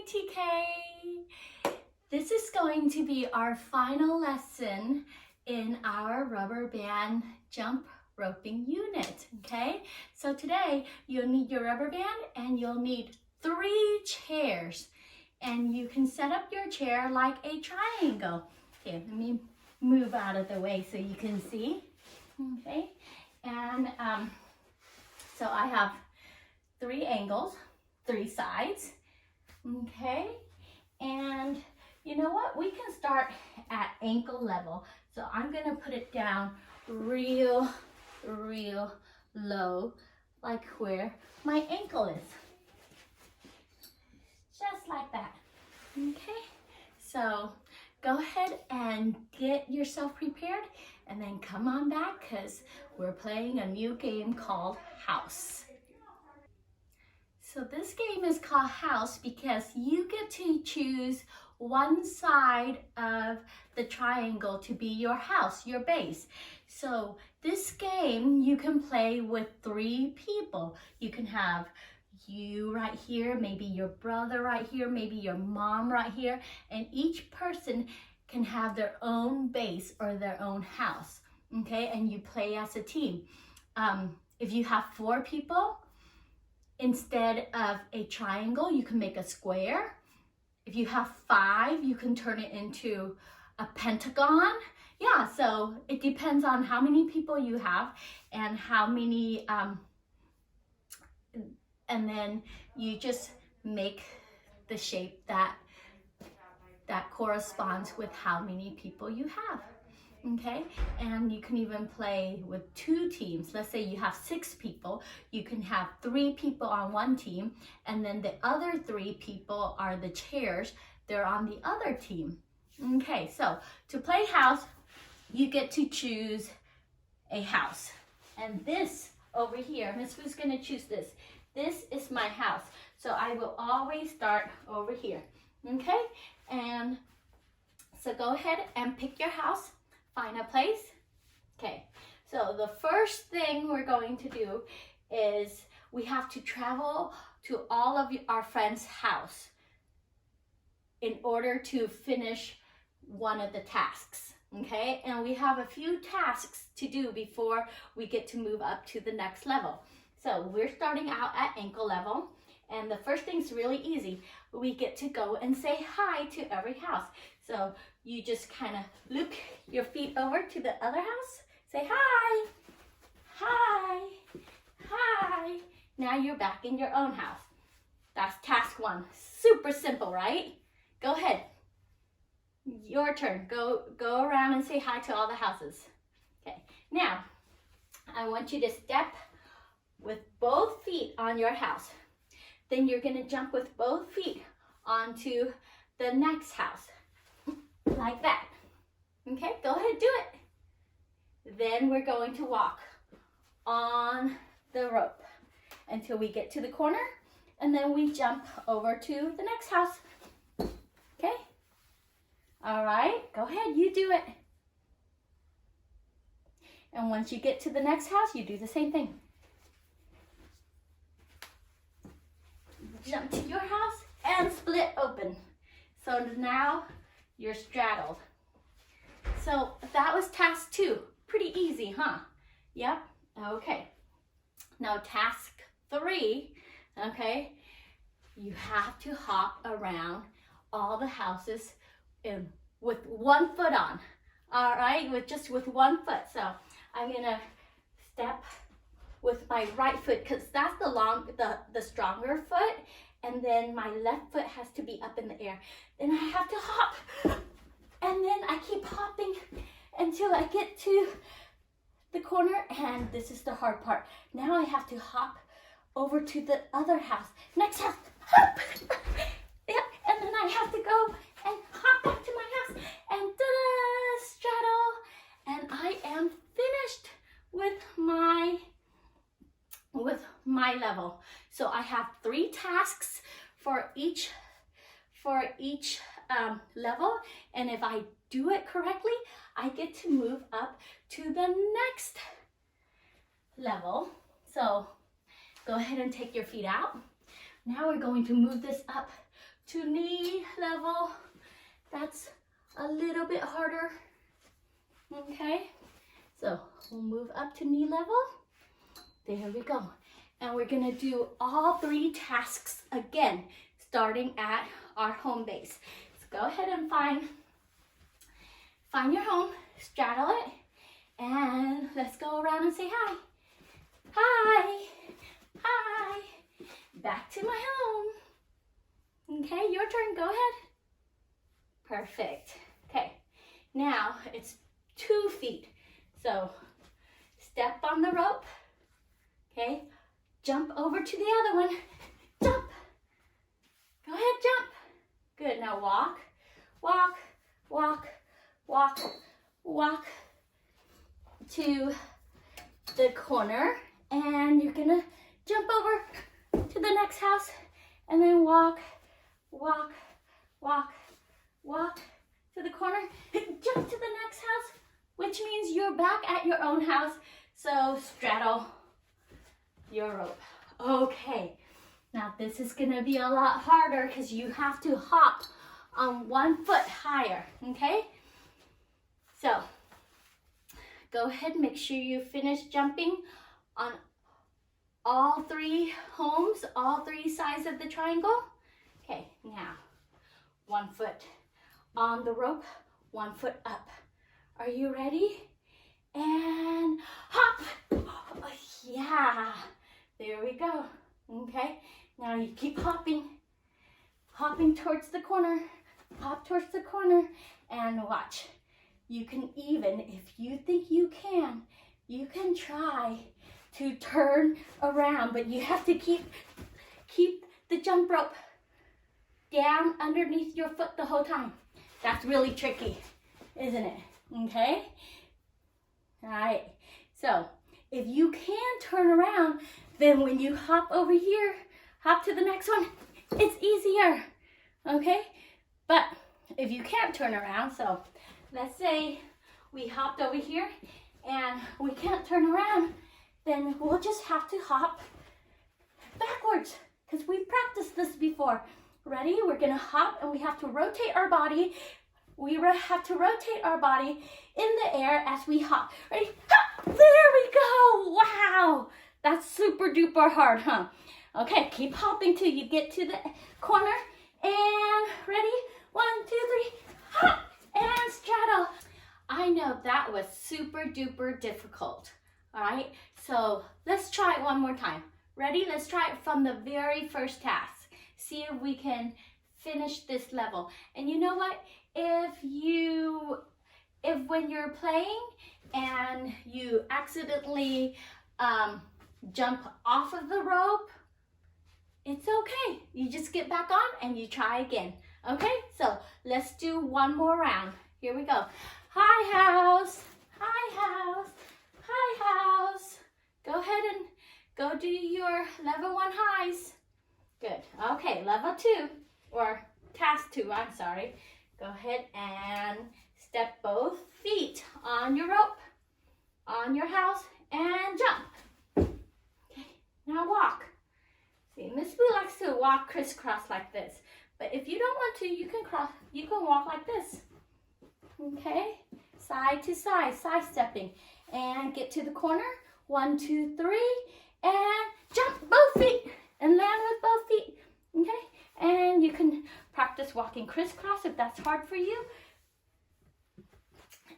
TK. This is going to be our final lesson in our rubber band jump roping unit, okay? So today you'll need your rubber band and you'll need 3 chairs. And you can set up your chair like a triangle. Okay, let me move out of the way so you can see, okay? And so I have 3 angles, 3 sides, okay? And you know what? We can start at ankle level. So I'm gonna put it down real low, like where my ankle is. Just like that, okay? So go ahead and get yourself prepared and then come on back because we're playing a new game called House. So this game is called House because you get to choose one side of the triangle to be your house, your base. So this game you can play with 3 people. You can have you right here, maybe your brother right here, maybe your mom right here, and each person can have their own base or their own house, okay? And you play as a team. If you have 4 people, instead of a triangle, you can make a square. If you have 5, you can turn it into a pentagon. Yeah, so it depends on how many people you have and how many, and then you just make the shape that corresponds with how many people you have, okay? And you can even play with 2 teams. Let's say you have 6 people, you can have 3 people on one team, and then the other 3 people are the chairs, they're on the other team. Okay, so to play house, you get to choose a house. And this over here, Miss Wu's gonna choose this. This is my house. So I will always start over here, okay? And so go ahead and pick your house, find a place. Okay, so the first thing we're going to do is we have to travel to all of our friends' house in order to finish one of the tasks, okay? And we have a few tasks to do before we get to move up to the next level. So we're starting out at ankle level, and the first thing's really easy. We get to go and say hi to every house. So you just kind of loop your feet over to the other house, say hi, hi, hi. Now you're back in your own house. That's task 1. Super simple, right? Go ahead. Your turn. Go around and say hi to all the houses. Okay, now I want you to step with both feet on your house. Then you're gonna jump with both feet onto the next house, like that. Okay, go ahead, do it. Then we're going to walk on the rope until we get to the corner, and then we jump over to the next house. Okay? All right, go ahead, you do it. And once you get to the next house, you do the same thing. Jump to your house and split open. So now you're straddled. So that was task 2. Pretty easy, huh? Yep, okay. Now task 3, okay, you have to hop around all the houses with 1 foot on. All right, with 1 foot. So I'm gonna step with my right foot because that's the stronger foot, and then my left foot has to be up in the air. Then I have to hop, and then I keep hopping until I get to the corner, and this is the hard part. Now I have to hop over to the other house. Next house, hop! Yeah, and then I have to go and hop back to my house, and ta-da, straddle, and I am finished with my level. So I have 3 tasks for each level, and if I do it correctly, I get to move up to the next level. So go ahead and take your feet out. Now we're going to move this up to knee level. That's a little bit harder. Okay, so we'll move up to knee level. There we go. And we're gonna do all 3 tasks again, starting at our home base. So go ahead and find your home, straddle it, and let's go around and say hi. Hi, hi, back to my home. Okay, your turn, go ahead. Perfect. Okay, now it's 2 feet. So step on the rope, okay, jump over to the other one, jump. Go ahead, jump. Good, now walk, walk, walk, walk, walk to the corner, and you're gonna jump over to the next house, and then walk, walk, walk, walk to the corner, jump to the next house, which means you're back at your own house. So straddle your rope. Okay, now this is gonna be a lot harder because you have to hop on 1 foot higher, okay? So go ahead, make sure you finish jumping on all 3 homes, all 3 sides of the triangle. Okay, now 1 foot on the rope, 1 foot up. Are you ready? And hop. Oh, yeah, there we go. Okay, now you keep hopping, hopping towards the corner, hop towards the corner, and watch. You can even, if you think you can try to turn around, but you have to keep the jump rope down underneath your foot the whole time. That's really tricky, isn't it? Okay? All right, so if you can turn around, then when you hop over here, hop to the next one, it's easier, okay? But if you can't turn around, so let's say we hopped over here and we can't turn around, then we'll just have to hop backwards because we've practiced this before. Ready? We're gonna hop and we have to rotate our body. We have to rotate our body in the air as we hop. Ready? Hop! There we go! Wow! That's super duper hard, huh? Okay, keep hopping till you get to the corner. And ready? 1, 2, 3, hop! And straddle. I know that was super duper difficult. All right, so let's try it one more time. Ready? Let's try it from the very first task. See if we can finish this level. And you know what? If when you're playing and you accidentally jump off of the rope, it's okay. You just get back on and you try again. Okay, so let's do one more round. Here we go. Hi, house. Hi, house. Hi, house. Go ahead and go do your level 1 highs. Good. Okay, level 2, or task 2, I'm sorry. Go ahead and step both feet on your rope, on your house, and jump. Okay, now walk. See, Miss Boo likes to walk crisscross like this, but if you don't want to, you can walk like this. Okay, side to side, side stepping, and get to the corner. 1, 2, 3, and jump both feet and land with both feet. Okay, and you can practice walking crisscross if that's hard for you.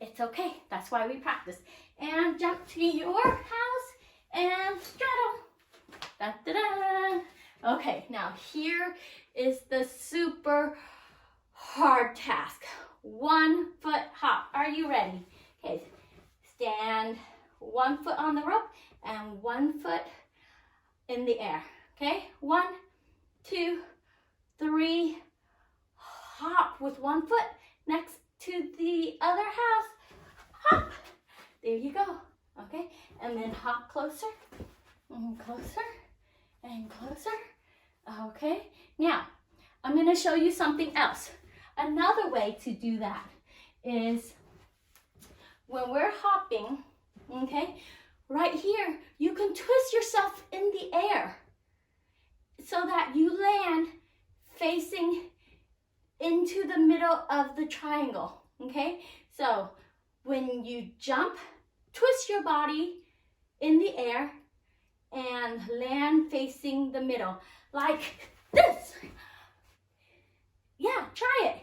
It's okay, that's why we practice. And jump to your house and straddle. Da, da, da. Okay, now here is the super hard task. 1 foot hop. Are you ready? Okay, stand 1 foot on the rope and 1 foot in the air. Okay, 1, 2, 3, hop with 1 foot next to the other house. Hop. There you go. Okay, and then hop closer and closer and closer. Okay, now I'm going to show you something else. Another way to do that is when we're hopping, okay, right here, you can twist yourself in the air so that you land facing into the middle of the triangle, okay? So when you jump, twist your body in the air and land facing the middle, like this. Yeah, try it.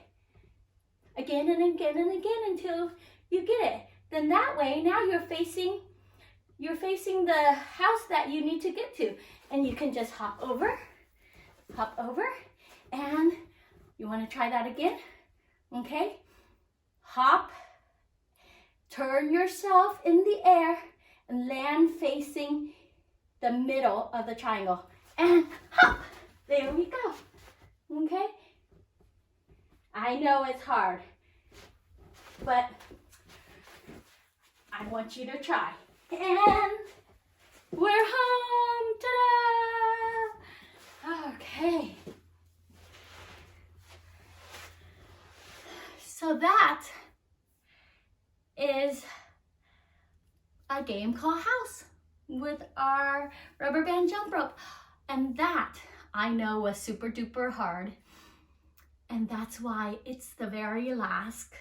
Again and again and again until you get it. Then that way, now you're facing the house that you need to get to. And you can just hop over, and you want to try that again? Okay? Hop, turn yourself in the air, and land facing the middle of the triangle. And hop! There we go. Okay? I know it's hard, but I want you to try. And we're home! Ta-da! Okay. So that is a game called House with our rubber band jump rope. And that I know was super duper hard. And that's why it's the very last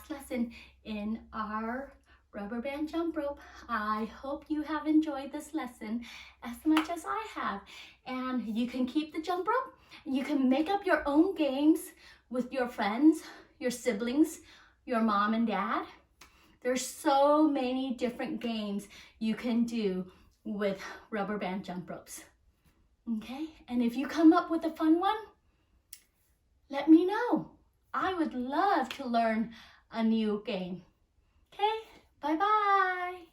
lesson in our rubber band jump rope. I hope you have enjoyed this lesson as much as I have. And you can keep the jump rope. You can make up your own games with your friends, your siblings, your mom and dad. There's so many different games you can do with rubber band jump ropes. Okay, and if you come up with a fun one, let me know. I would love to learn a new game. Okay, bye-bye.